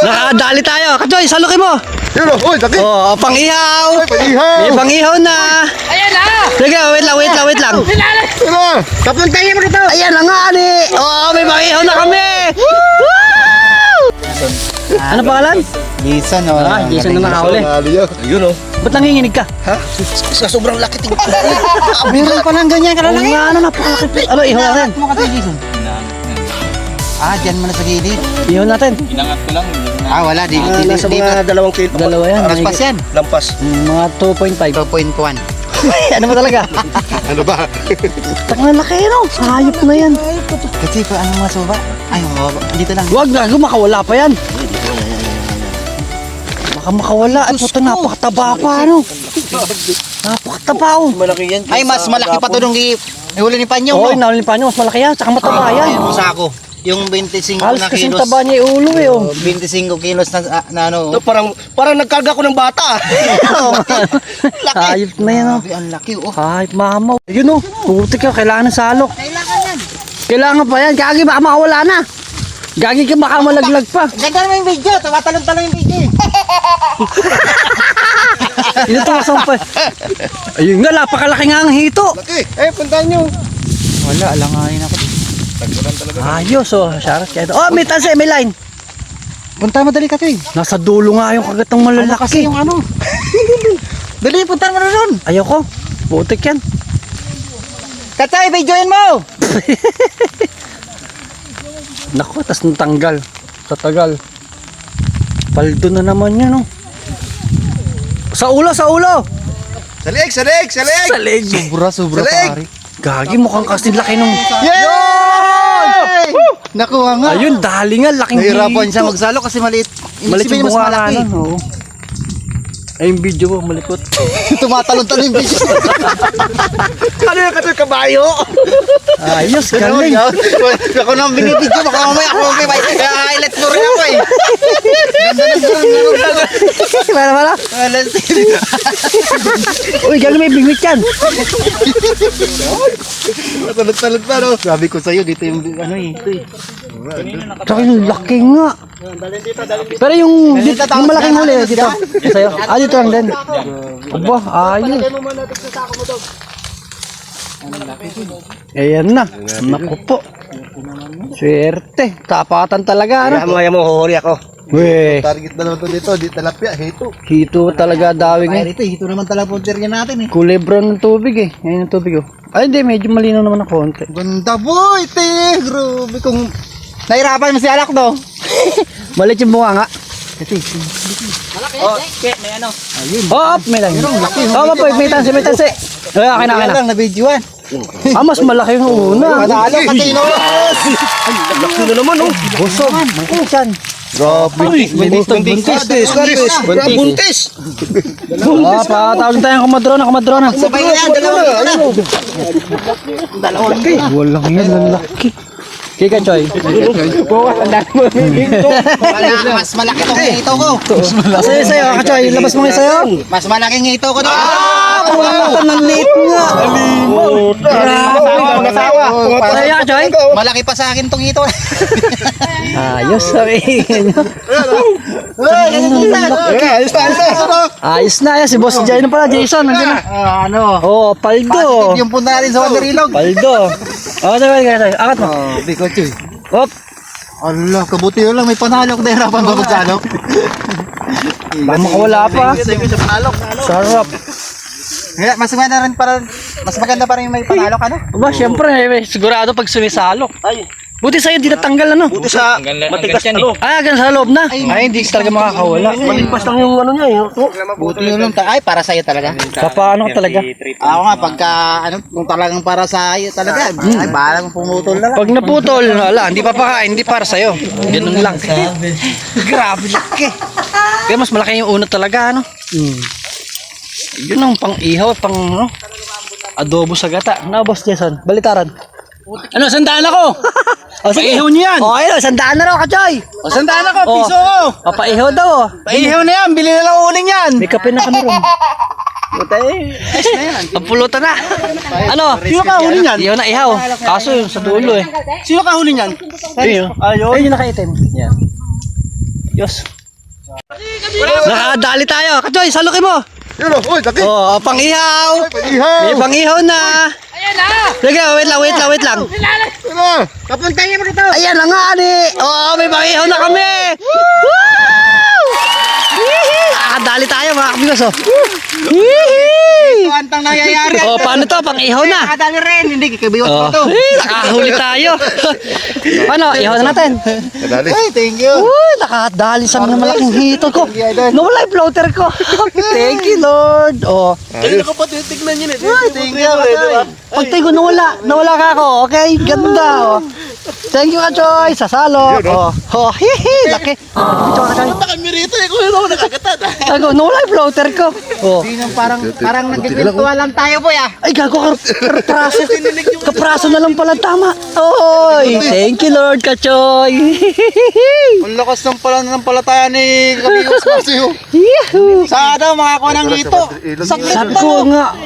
Nakadali tayo. Kachoy, salukin mo. Yun o, uy, laki. Oh, pang-ihaw. Ay, pag-ihaw. May pang-ihaw na. Ayan na! Sige, wait lang. Ano? Papuntahin mo na to! Ayan na nga, ni. Oh, may pang-ihaw na kami. Woo! Ano pangalan? Jason, oh. Jason na nakahuli. Ayun o. Ba't nanginginig ka? Ha? Sa sobrang laki tingin. Meron pa lang ganyan Oo kalalaki. nga, ano, napakalaki. Ano, ihaw natin. Mo kasi, Jason. Dyan mo na sa gilid. Ihaw natin. Wala. Di Nasa mga 2 kilo. Dalawa yan. Lampas yan. Lampas. Mga 2.5. 2.1. Ano ba talaga? Ano ba? Takang laki, no? Hayop na yan. Kasi pa, anong mga suba? Ay, mababa. Dito lang. Huwag na, makawala pa yan. Baka makawala. Ay, puto, napakataba pa, ano? Napakataba, oh. Malaki yan. Ay, mas malaki pa to nung ihuli ni Panyong. Oo, nalimpan nyo, mas malaki yan. Tsaka mataba yan. Ayun, sa ako. Yung 25 Halos na kasing kilos. taba niya yung ulo, eh, oh. 25 kilos na ano. Ito, parang nagkarga ko ng bata. Laki. Hayop na yan, oh. Grabe, ang laki, oh. Hayop, mamaw. Yun, oh. Putik ka, kailangan ng salok. Kailangan yan. Kailangan pa yan. Gagi, baka makawala na. Gagi ka, baka malaglag pa. Ganda naman yung video. Tumatalong-talong yung video. Inutuwasan pa. Ayun nga, napakalaki nga ang hito. Laki. Puntahan nyo. Wala, alanganin ako. Ayos, oh. Sharat kaya. Oh, may tansi, may line. Punta madali ka, Toy. Nasa dulo nga yung kagatang malalaki. Kasi yung ano. Dali, punta mo na ron. Ayoko. Putik yan. Katay, videoin mo. Naku, tas natanggal. Sa tagal. Paldo na naman yun, oh. Sa ulo, sa ulo. Salig. Sa leg. Sobra, Salig! pare. Gagi, mukhang kasi laki nung... Yay! Nakuha nga. Ayun, dali nga, laking Nahirapan hito. siya magsalo kasi maliit. Maliit Ibig yung sabihin, bunga mas malaki. nga nun, oo. Ay, yung video mo, malikot. Tumatalon-talon yung video. Ano yung katoy kabayo? Ayos, galing. Ako nang binibidyo, baka mamaya ako may highlight mo rin ako eh. Wala. Uy, galing may bingwit yan. Talot-talot pa, no? Sabi ko sa'yo, dito yung ano eh. Ito eh. Tsaka yung laki nga. Pero yung malaking huli, dito. Sa'yo. Dito lang din. Aba, ayos. Ayan na. Naku po. Swerte. Tapatan talaga, ano? Ayaw mo, huhuli ako. Weh. Target na naman to dito, di talapia, hito. Hito talaga dawing Kaya eh. rito, ito naman talaga punter niya natin eh. Kulebro ng tubig eh. Ngayon yung tubig oh. Ay hindi, medyo malinaw naman ng konti. Ganda boy, te. Grabe kung... Nahirapan mo si Alak do. Malit yung bunga nga. Oh, may lang. Oh, may tansi. Ay, akin na. lang na videoan. Mas malaki yung una. Panalo ka Tino. Laki na naman, oh. Busog. Mangkisan. Grabe. Buntis. Patawag tayong kumadrona. Sabay na yan, dalawa na. Walang yan, lalaki. Kika, Choy. Mas malaki tong ngito ko. Sa'yo, Choy. Labas mo nga sa'yo. Mas malaki ngito ko doon. Pumunta ng late nga. Sa'yo, Choy. Malaki pa sa akin tong ngito. Ayos, sabihin nyo. Ayos na yan. Si Boss Jai na pala, Jason. Nandiyan na. Ano? Oh, Paldo. Yung punta natin sa Wanderilog. Paldo. Oh, sabi ka, Angat mo. Bikochoy. Hop. Allah, kabuti yun lang may panalo ko nahirapan ba magsalo? Baka makawala pa. Sarap. Kaya mas maganda pa rin may panalo ka no? Aba, syempre, sigurado pag sumisalok. Buti sa'yo, di natanggal ano. Buti sa matigas ano. Ganun sa loob na. Ay, hindi talaga makakawala. Malimpas lang yung ano niya, eh. Buti yun lang. Ay, para sa'yo talaga. Paano ka talaga? Ako nga, pagka, kung talagang para sa'yo talaga, ay, bahala mong pumutol na lang. Pag naputol, wala, hindi papakain, hindi para sa'yo. Ganun lang. Grabe laki. Kaya mas malaki yung unat talaga, ano? Yun ang pang-ihaw, adobo sa gata. Na, Boss Jason, balitaran. Ano, sandaan ako! Paihaw niyo yan! Ayun, sandaan na raw, Kachoy! Sandaan ako, piso! Papaihaw daw, Paihaw na yan, bili na lang uling yan! May kape na kami ron. Ang pulutan na. Ano? Sino ka huli niyan? Ihaw na ihaw. Kaso yung sa dulo eh. Sino ka huli niyan? Ayun. Ayun. Ayun yung nakaitim. Yan. Diyos. Nakadali tayo. Kachoy, salukin mo. Yun o, uy, laki. Oh, pang-ihaw. Ihaw. May pang-ihaw na. Ayan na! Sige, wait lang. Ano? Papuntahin mo rito! Ayan na nga, ni. Oh, may pang-ihaw na kami. Woo! Dali tayo mga kabigos, oh. Antang nangyayari! Oh, paano to? Pang-ihaw na. Nakadali rin! Hindi, kikabiwas Oh, mo to! nakahuli tayo. Ano, ihaw na natin. Kadali. Ay, thank you! Uy, nakadali sa mga malaking hito ko. Nawala yung floater ko. Thank you, Lord. Oh, Ayun. Thank you! pagtay ko nawala ka ako. Okay, ganda. Oh. Thank you, Kachoy. Sasalo. Yun, oh. Oh, hihi, laki. Ito ka, Kachoy. Mirito eh, kung ano nakagatan. Ako, nawala yung floater ko. Oh. Parang nagkikwentuhan lang tayo, boy, ah! Ay, gago, kapraso na lang pala tama. Oy, thank you, Lord, Kachoy. Ang lakas ng palataya ni Kabiwas Marcio. Yahoo! Sa daw mga kunang ito. Sabi ko nga.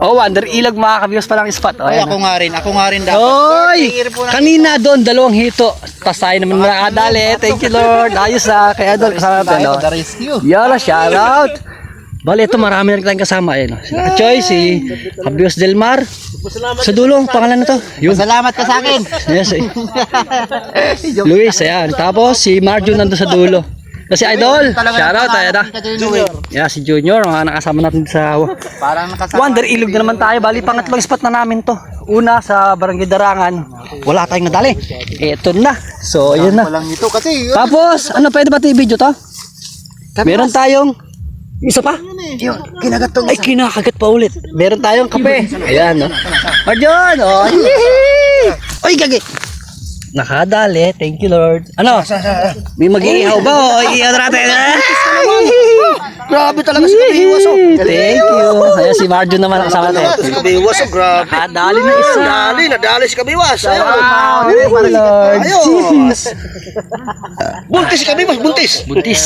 Oh, Wonder Ilag mga kabiyos pa lang spot. Oh, Ay, ayan. ako nga rin dapat. Oy! Kanina doon, 2 hito. Tapos tayo naman nakadali. Thank you, Lord. Ayos kaya doon kasama natin. Oh. The rescue. Yala, shout out. Bale, ito marami na tayong kasama. Ayun. Si Kachoy, si Kabios Del Mar. Sa dulo, pangalan na to. Yun. Salamat ka sa akin. Yes, eh. Luis, ayan. Tapos si Marjo nandun sa dulo. Kasi idol, shout out, ayan na. Yeah, si Junior, mga nakasama natin sa Parang nakasama. Wonder Ilog na naman tayo. Bali, pangatlong spot na namin to. Una sa Barangay Darangan. Wala tayong nadali. Ito na. So, ayun na. Walang ito kasi. Tapos, ano, pwede ba ito i-video to? Meron tayong isa pa? Yun, kinagat to. Ay, kinakagat pa ulit. Meron tayong kape. Ayan, no? Marjon, oh. Yee! Oy, gagi. Nakadali. Thank you, Lord. Ano? May mag-iihaw ba? O, iihaw natin. Grabe talaga si Kabiwas, oh. Thank you. Ayan, si Marjon naman ang kasama natin. Si Kabiwas, oh, grabe. Nakadali na isa. Nadali si Kabiwas. Ayun. Thank you, Lord. Ayos. Buntis si Kabiwas, buntis. Buntis.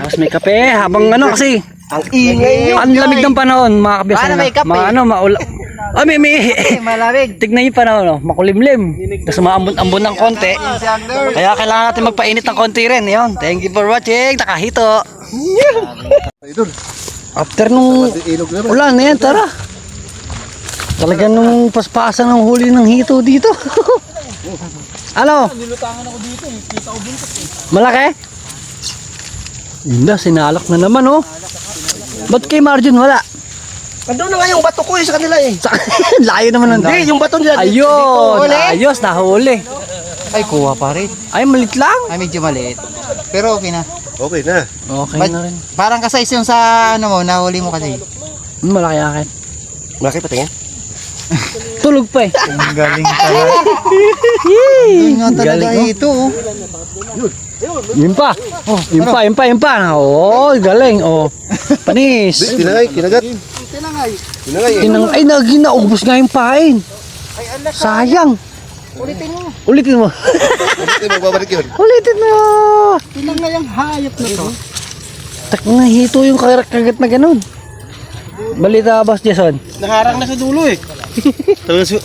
Tapos may kape. Habang ano kasi, Ang ingay nyo. ang lamig ng panahon, mga kabiyas. Paano may kape? Maula. Ah, may. Malamig! Tignan niyo pa na, no? Makulimlim. Tapos maambon-ambon ng konti. Kaya kailangan natin magpainit ng konti rin. Yun. Thank you for watching. Nakahito. After nung ulan na yan, tara. Talaga nung paspasan ng huli ng hito dito. Ano? Malaki? Hindi, sinalak na naman, oh. Ba't kay Marjon wala? Andun na nga yung bato ko eh sa kanila eh. Layo naman nun. Hindi, yung bato nila. Ayun, ayos, nahuli. Ay, kuha pa rin. Ay, malit lang. Ay, medyo maliit. Pero okay na. Okay na. Okay Ba't- na rin. Parang kasayos yung sa ano mo, nahuli mo kasi. Malaki akin. Malaki patingin. Tulog pa eh. Ang galing talaga. Yun nga talaga Galing, oh. ito. Oh. Yun pa. Oh, yun pa. Oh, galing. Oh. Panis. Tinangay, kinagat. Tinangay eh. Ay, naubos nga yung pain. Sayang. Ulitin mo. Hindi mo babalik yun. Ulitin mo. Tinangay ang hayop na to. Tak na hito yung kagat na ganun. Balita, Boss Jason. Naharang na sa dulo eh.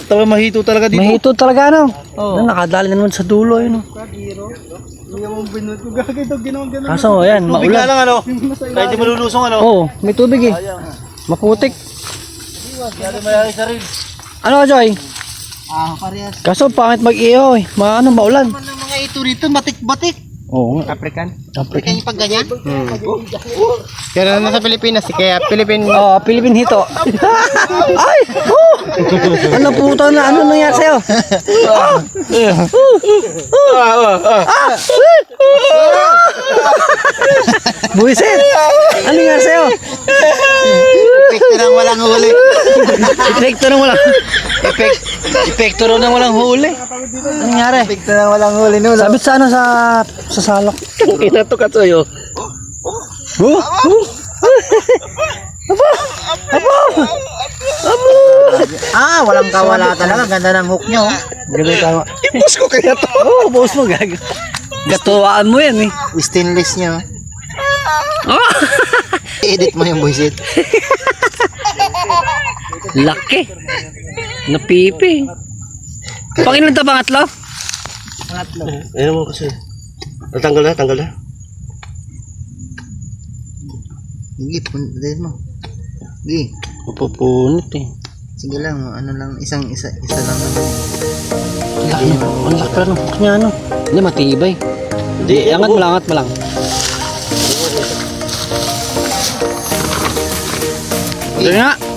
Talaga mahito talaga dito. Mahito talaga, no? Oh. Nakadali na naman sa dulo, yun. Yung binut ko gagawin ito, ginawang ganun. Kaso, ayan, Tubig na maulan. lang ano. Kahit di malulusong ano. Oo, may tubig eh. Maputik. Ano, Joy? Parehas. Kaso, pangit mag-iyo eh. Maulan. Ano mga ito rito, batik-batik. Oo. African. Kaya yung pag ganyan. Kaya na sa Pilipinas, kaya Philippine. Oh, Philippine hito. Ay! Oh! Ano puto na? Ano nangyari sa'yo? Buisit! Ano nangyari sa'yo? Epekto ng walang huli. Epekto nang walang... Epekto nang walang huli. Ano nangyari? Epekto ng walang huli no. Sabit sa ano sa salak. Ina to katsoyo. Oh! Walang kawala talaga. Ganda ng hook nyo. Ganun tama. Ipos ko kaya to. Oo, boss mo gag. Gatuwaan mo yan eh. Stainless nyo. Edit mo yung voice it. Laki. Napipi. Pangilan ta pangatlo? Ayun mo kasi. Tanggal na, tanggal na. Sige, puntahin mo. Sige. Mapupunit eh. Sige lang, ano lang, isa lang. Ang laki no. Ang laki pa no. Kanya ano. Hindi matibay. Hindi, angat mo lang, angat mo lang. Sige nga.